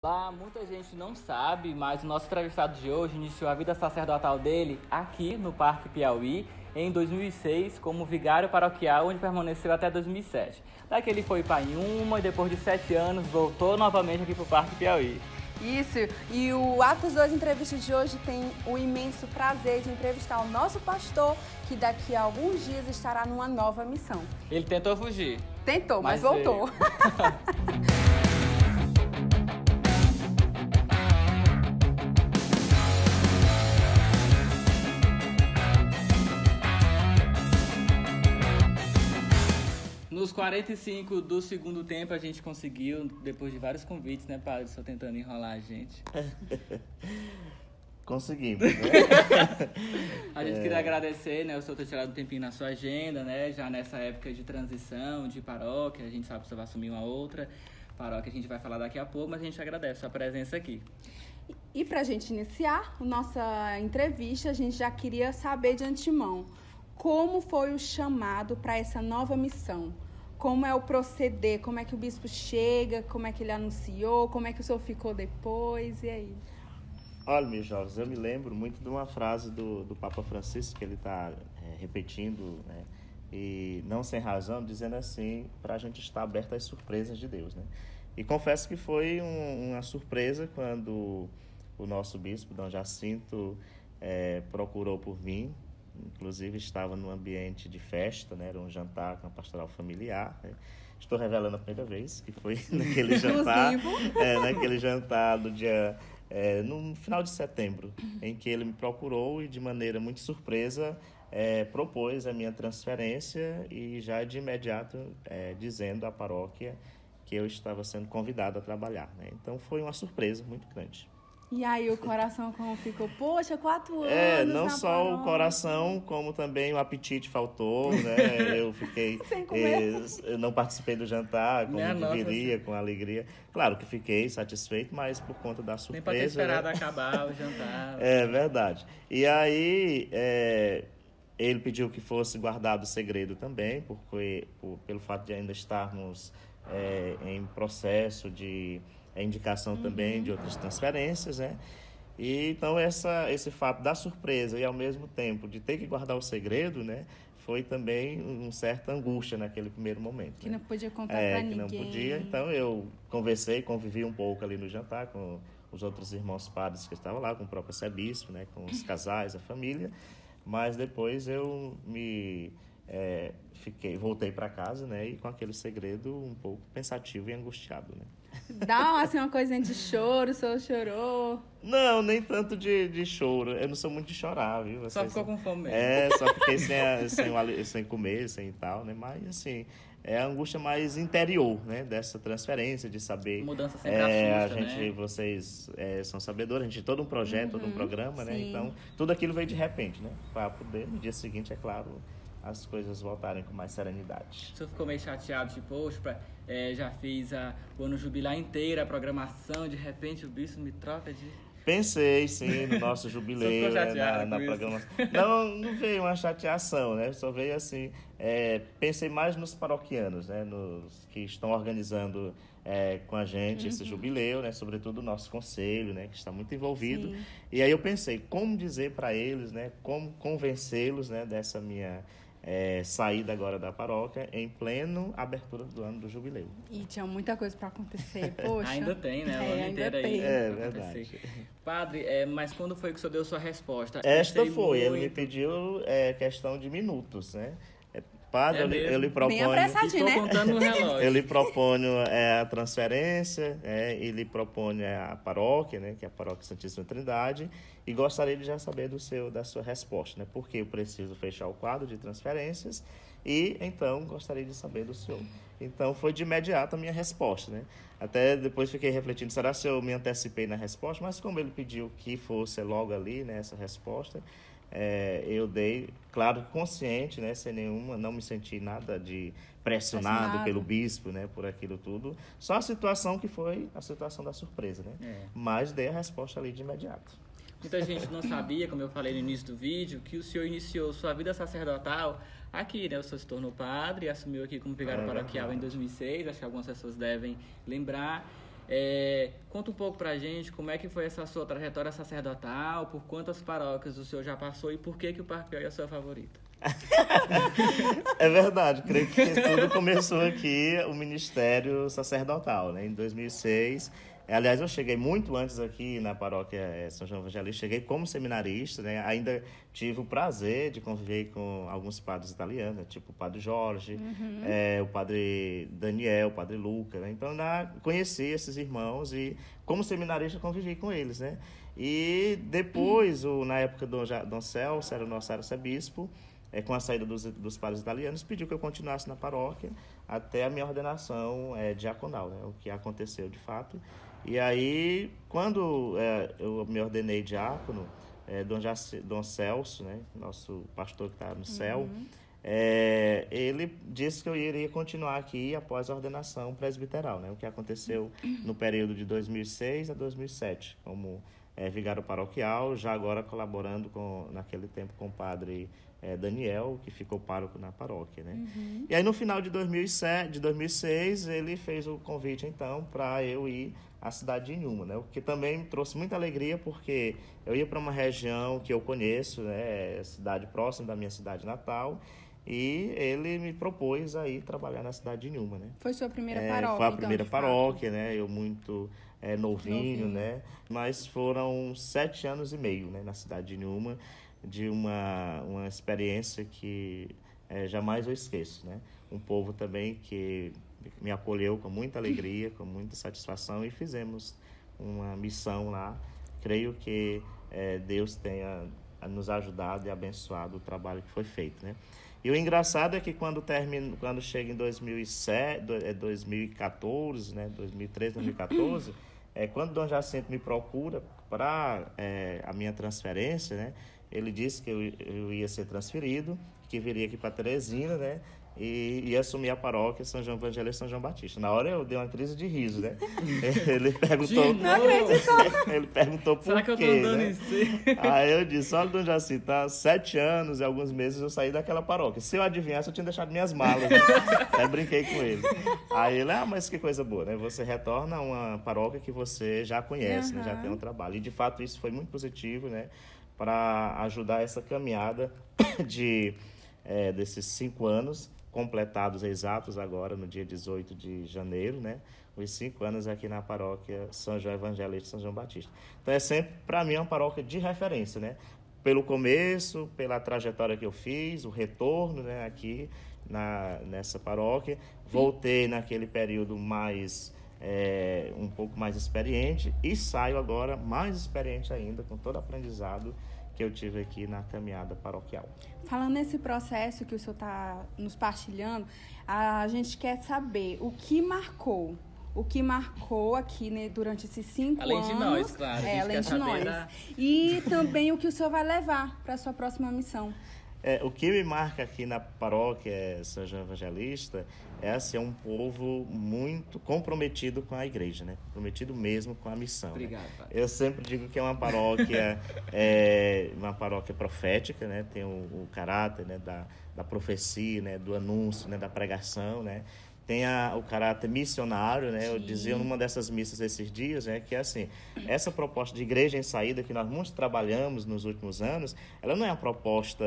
Lá, muita gente não sabe, mas o nosso entrevistado de hoje iniciou a vida sacerdotal dele aqui no Parque Piauí, em 2006, como vigário paroquial, onde permaneceu até 2007. Daqui ele foi para Inhuma e depois de 7 anos voltou novamente aqui para o Parque Piauí. Isso, e o Atos 2 Entrevistas de hoje tem o imenso prazer de entrevistar o nosso pastor, que daqui a alguns dias estará numa nova missão. Ele tentou fugir. Tentou, mas voltou. Nos 45 do segundo tempo a gente conseguiu, depois de vários convites, né, padre? Só tentando enrolar a gente. Conseguimos, né? A gente queria agradecer, né, o senhor ter tirado um tempinho na sua agenda, né? Já nessa época de transição, de paróquia, a gente sabe que você vai assumir uma outra paróquia, a gente vai falar daqui a pouco, mas a gente agradece a sua presença aqui. E para a gente iniciar a nossa entrevista, a gente já queria saber de antemão como foi o chamado para essa nova missão. Como é o proceder, como é que o bispo chega, como é que ele anunciou, como é que o senhor ficou depois, e aí? Olha, meus jovens, eu me lembro muito de uma frase do Papa Francisco, que ele está repetindo, né, e não sem razão, dizendo assim, para a gente estar aberto às surpresas de Deus, né? E confesso que foi uma surpresa quando o nosso bispo, Dom Jacinto, procurou por mim. Inclusive estava num ambiente de festa, né? Era um jantar com a pastoral familiar, né? Estou revelando a primeira vez que foi naquele jantar, naquele jantar do dia, no final de setembro, em que ele me procurou e de maneira muito surpresa propôs a minha transferência e já de imediato dizendo à paróquia que eu estava sendo convidado a trabalhar, né? Então foi uma surpresa muito grande. E aí o coração como ficou? Poxa, 4 anos não na só paróquia. o coração, como também o apetite faltou, né? Eu fiquei... Sem comer. Eu não participei do jantar como deveria, você. com alegria. Claro que fiquei satisfeito, mas por conta da surpresa... Nem para ter esperado acabar o jantar. É verdade. E aí, ele pediu que fosse guardado o segredo também, pelo fato de ainda estarmos em processo de... indicação também de outras transferências, né? E então esse fato da surpresa e ao mesmo tempo de ter que guardar o segredo, né, foi também uma certa angústia naquele primeiro momento. Que né? não podia contar para ninguém. Que não podia. Então eu convivi um pouco ali no jantar com os outros irmãos padres que estavam lá, com o próprio arcebispo, né, com os casais, a família. Mas depois eu voltei para casa, né, e com aquele segredo um pouco pensativo e angustiado, né? Dá assim, uma coisinha de choro, o senhor chorou? Não, nem tanto de choro. Eu não sou muito de chorar, viu? Só ficou com fome mesmo. Só fiquei sem comer, sem tal, né? Mas, assim, é a angústia mais interior, né? Dessa transferência, de saber... Mudança sempre assusta, né? Vocês são sabedores, a gente tem todo um projeto, todo um programa, né? Sim. Então, tudo aquilo veio de repente, né? Para poder, no dia seguinte, é claro, as coisas voltarem com mais serenidade. O senhor ficou meio chateado, tipo, poxa, já fiz o ano jubilar inteiro, a programação, de repente o bispo me troca de... Pensei, sim, no nosso jubileu, na programação. Não veio uma chateação, né? Só veio assim, pensei mais nos paroquianos, né? Nos que estão organizando com a gente esse jubileu, né? Sobretudo o nosso conselho, né? Que está muito envolvido. Sim. E aí eu pensei, como dizer para eles, né? Como convencê-los, né? Dessa minha... saída agora da paróquia em pleno abertura do ano do jubileu. E tinha muita coisa para acontecer, poxa. Ainda tem, né? O ano ainda inteiro tem. aí. Verdade. Padre, mas quando foi que o senhor deu sua resposta? Esta foi, ele me pediu questão de minutos, né? Padre, eu lhe proponho... Bem apressadinho, né? Contando no relógio. Eu lhe proponho a transferência, e lhe proponho a paróquia, né, que é a Paróquia Santíssima Trindade, e gostaria de já saber da sua resposta, né? Porque eu preciso fechar o quadro de transferências e, então, gostaria de saber do senhor. Então, foi de imediato a minha resposta, né? Até depois fiquei refletindo, será se eu me antecipei na resposta? Mas como ele pediu que fosse logo ali, né, essa resposta, eu dei, claro, consciente, né, sem nenhuma, não me senti nada de pressionado pelo bispo, né, por aquilo tudo. Só a situação que foi a situação da surpresa, né? Mas dei a resposta ali de imediato. Muita gente não sabia, como eu falei no início do vídeo, que o senhor iniciou sua vida sacerdotal aqui, né? O senhor se tornou padre, assumiu aqui como vigário paroquial em 2006, acho que algumas pessoas devem lembrar. Conta um pouco pra gente como é que foi essa sua trajetória sacerdotal, por quantas paróquias o senhor já passou e por que o Parque Piauí é a sua favorita? É verdade, creio que tudo começou aqui, o ministério sacerdotal, né? Em 2006. Aliás, eu cheguei muito antes aqui na paróquia São João Evangelista, cheguei como seminarista, né? Ainda tive o prazer de conviver com alguns padres italianos, tipo o padre Jorge, o padre Daniel, o padre Luca, né? Então, conheci esses irmãos e como seminarista convivi com eles, né? E depois, na época do Dom Celso, era o nosso arcebispo, com a saída dos padres italianos, pediu que eu continuasse na paróquia até a minha ordenação diaconal, né? O que aconteceu de fato. E aí, quando eu me ordenei diácono, Dom Celso, né, nosso pastor que está no céu, ele disse que eu iria continuar aqui após a ordenação presbiteral, né, o que aconteceu no período de 2006 a 2007, como vigário paroquial, já agora colaborando naquele tempo com o padre Daniel, que ficou pároco na paróquia, né? E aí, no final de 2006, ele fez o convite, então, para eu ir à cidade de Inhuma, né? O que também me trouxe muita alegria, porque eu ia para uma região que eu conheço, né? Cidade próxima da minha cidade natal, e ele me propôs a ir trabalhar na cidade de Inhuma, né? Foi sua primeira paróquia, foi a primeira paróquia, né? Eu muito novinho, né? Mas foram 7 anos e meio, né? Na cidade de Inhuma, de uma experiência que jamais eu esqueço, né? Um povo também que me acolheu com muita alegria, com muita satisfação, e fizemos uma missão lá. Creio que Deus tenha nos ajudado e abençoado o trabalho que foi feito, né? E o engraçado é que quando chega em 2014, né? 2013, 2014, quando Dom Jacinto me procura para a minha transferência, né? Ele disse que eu ia ser transferido, que viria aqui para Teresina, né? E ia assumir a paróquia São João Evangelista e São João Batista. Na hora eu dei uma crise de riso, né? Ele perguntou... Não acreditou! Ele perguntou por quê, será que eu tô andando né? em si? Aí eu disse, olha, Dom Jacinto, há 7 anos e alguns meses eu saí daquela paróquia. Se eu adivinhasse, eu tinha deixado minhas malas, né? Aí brinquei com ele. Aí ele, mas que coisa boa, né? Você retorna a uma paróquia que você já conhece, né? Já tem um trabalho. E de fato isso foi muito positivo, né? Para ajudar essa caminhada desses 5 anos, completados exatos agora, no dia 18 de janeiro, né? Os 5 anos aqui na paróquia São João Evangelista e São João Batista. Então, é sempre, para mim, uma paróquia de referência, né? Pelo começo, pela trajetória que eu fiz, o retorno, né, aqui nessa paróquia. Voltei naquele período um pouco mais experiente e saio agora mais experiente ainda, com todo o aprendizado que eu tive aqui na caminhada paroquial. Falando nesse processo que o senhor está nos partilhando, a gente quer saber o que marcou aqui, né, durante esses 5 anos. Além de nós, claro. Além de nós. E também o que o senhor vai levar para a sua próxima missão. O que me marca aqui na paróquia São João Evangelista é um povo muito comprometido com a igreja, né? Comprometido mesmo com a missão. Obrigado, né? pai. Eu sempre digo que é uma paróquia, uma paróquia profética, né? Tem o caráter, né, da profecia, né, do anúncio, né, da pregação, né? Tem o caráter missionário, né? Eu dizia numa dessas missas esses dias, né, que assim, essa proposta de igreja em saída que nós muito trabalhamos nos últimos anos, ela não é uma proposta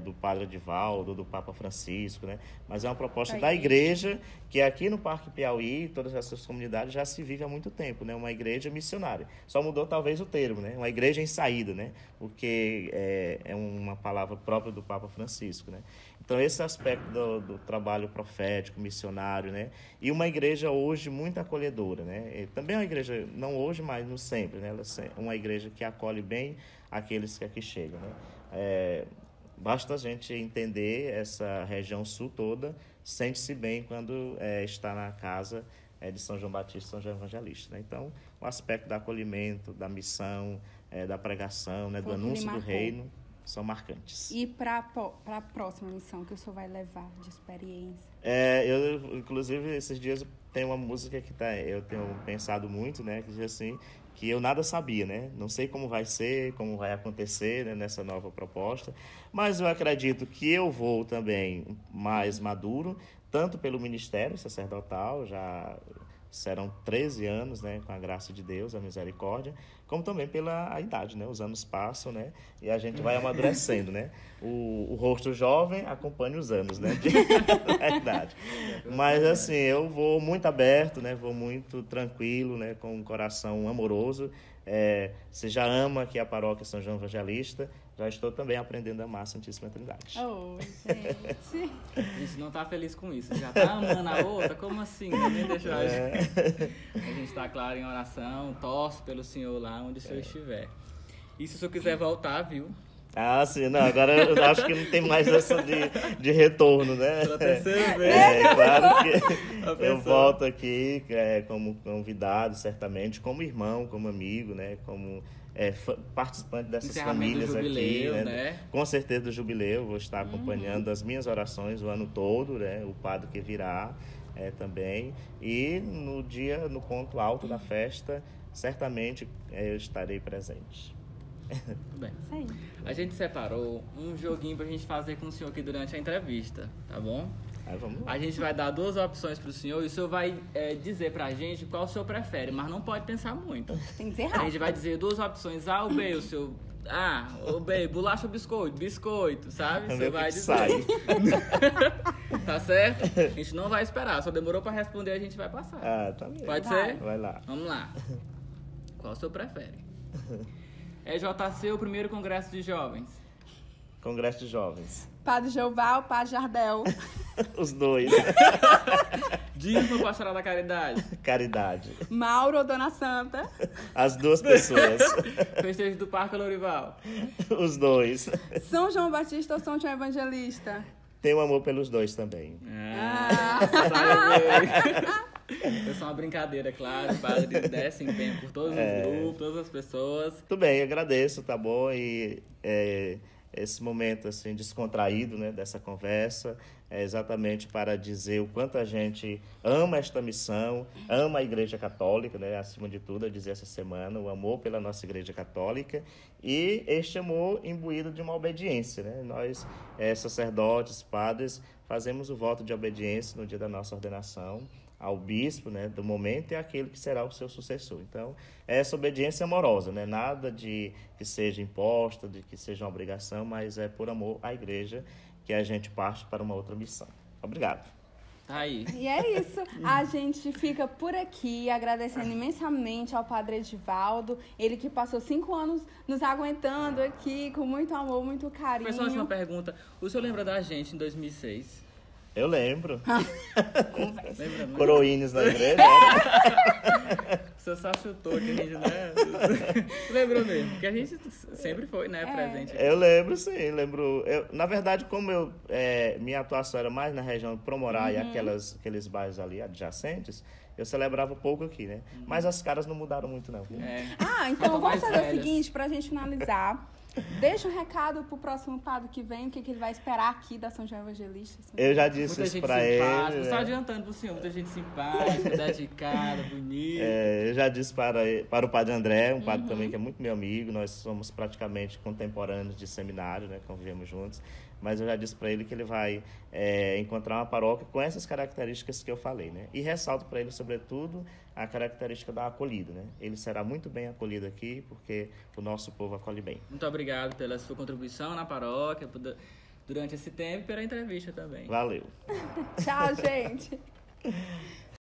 do Padre Edivaldo, do Papa Francisco, né? Mas é uma proposta da igreja que aqui no Parque Piauí, todas essas comunidades já se vive há muito tempo, né? Uma igreja missionária. Só mudou talvez o termo, né? Uma igreja em saída, né? O que é uma palavra própria do Papa Francisco, né? Então, esse aspecto do trabalho profético, missionário, né? E uma igreja hoje muito acolhedora, né? E também é uma igreja, não hoje, mas no sempre, né? Ela é uma igreja que acolhe bem aqueles que aqui chegam, né? Basta a gente entender essa região sul toda, sente-se bem quando está na casa de São João Batista e São João Evangelista, né? Então, o aspecto do acolhimento, da missão, da pregação, né? Do anúncio do reino, são marcantes. E para a próxima missão que o senhor vai levar de experiência? Eu, inclusive, esses dias tem uma música que eu tenho pensado muito, né? Que diz assim, que eu nada sabia, né? Não sei como vai ser, como vai acontecer, né, nessa nova proposta, mas eu acredito que eu vou também mais maduro, tanto pelo ministério sacerdotal, já serão 13 anos, né, com a graça de Deus, a misericórdia, como também pela idade, né? Os anos passam, né? E a gente vai amadurecendo, né? O rosto jovem acompanha os anos, né? Da idade. Mas, assim, eu vou muito aberto, né? Vou muito tranquilo, né? Com um coração amoroso. Você já ama aqui a paróquia São João Evangelista, já estou também aprendendo a amar a Santíssima Trindade. Oh, gente. A gente não tá feliz com isso. Já tá amando a outra? Como assim? Nem deixou a gente. A gente tá, claro, em oração, torce pelo Senhor lá onde o Senhor estiver. E se o Senhor quiser voltar, viu? Ah, sim, não, agora eu acho que não tem mais essa de retorno, né? Pela terceira vez. Claro que eu volto aqui como convidado, certamente, como irmão, como amigo, né? Como participante dessas famílias jubileu, aqui, né? Com certeza do jubileu, vou estar acompanhando as minhas orações o ano todo, né? O padre que virá também. E no ponto alto da festa, certamente eu estarei presente. Tudo bem. Isso aí. A gente separou um joguinho pra gente fazer com o senhor aqui durante a entrevista, tá bom? Aí vamos lá. A gente vai dar 2 opções pro senhor e o senhor vai dizer pra gente qual o senhor prefere, mas não pode pensar muito. Tem que ser A rápido. gente vai dizer 2 opções A ou B, o senhor... o B, bolacha ou biscoito? Biscoito, sabe? O Vamos senhor ver o vai que dizer. sai. Tá certo? A gente não vai esperar, só demorou pra responder, a gente vai passar. Ah, tá bem. Pode Vai. ser? Vai lá. Vamos lá. Qual o senhor prefere? EJC ou primeiro congresso de jovens? Congresso de Jovens. Padre Jeová ou Padre Jardel? Os dois. Dízimo ou Pastoral da Caridade? Caridade. Mauro ou Dona Santa? As duas pessoas. Festejo do Parque Lourival? Os dois. São João Batista ou São João Evangelista? Tenho amor pelos dois também. Eu sou uma brincadeira, claro. O padre desce empenho por todos os grupos, todas as pessoas. Tudo bem, agradeço, tá bom? E esse momento assim descontraído, né, dessa conversa é exatamente para dizer o quanto a gente ama esta missão, ama a Igreja Católica, né, acima de tudo, eu dizer essa semana, o amor pela nossa Igreja Católica e este amor imbuído de uma obediência, né? Nós, sacerdotes, padres, fazemos o voto de obediência no dia da nossa ordenação ao bispo, né, do momento, é aquele que será o seu sucessor. Então, essa obediência amorosa, né, nada de que seja imposta, de que seja uma obrigação, mas é por amor à igreja que a gente parte para uma outra missão. Obrigado. Tá aí. E é isso. A gente fica por aqui agradecendo imensamente ao Padre Edivaldo, ele que passou 5 anos nos aguentando aqui com muito amor, muito carinho. Pessoal, uma pergunta. O senhor lembra da gente em 2006? Eu lembro. Lembra, não? Coroinhas na igreja. O senhor só chutou que a gente, né? Lembrou mesmo, que a gente sempre foi, né, presente. Eu lembro, sim, lembro. Na verdade, como minha atuação era mais na região de Promorá e aqueles bairros ali adjacentes, eu celebrava pouco aqui, né? Mas as caras não mudaram muito, não. Então São vamos mais fazer o velhas. seguinte, pra gente finalizar. Deixa um recado pro próximo padre que vem, o que ele vai esperar aqui da São João Evangelista. Eu já disse Muita isso gente pra simpática, ele. só adiantando pro senhor, muita gente simpática, dedicada, bonita. Eu já disse para o padre André, um padre também que é muito meu amigo, nós somos praticamente contemporâneos de seminário, né, convivemos juntos, mas eu já disse para ele que ele vai encontrar uma paróquia com essas características que eu falei, né, e ressalto para ele, sobretudo, a característica da acolhida, né, ele será muito bem acolhido aqui, porque o nosso povo acolhe bem. Muito obrigado pela sua contribuição na paróquia, durante esse tempo e pela entrevista também. Valeu. Tchau, gente.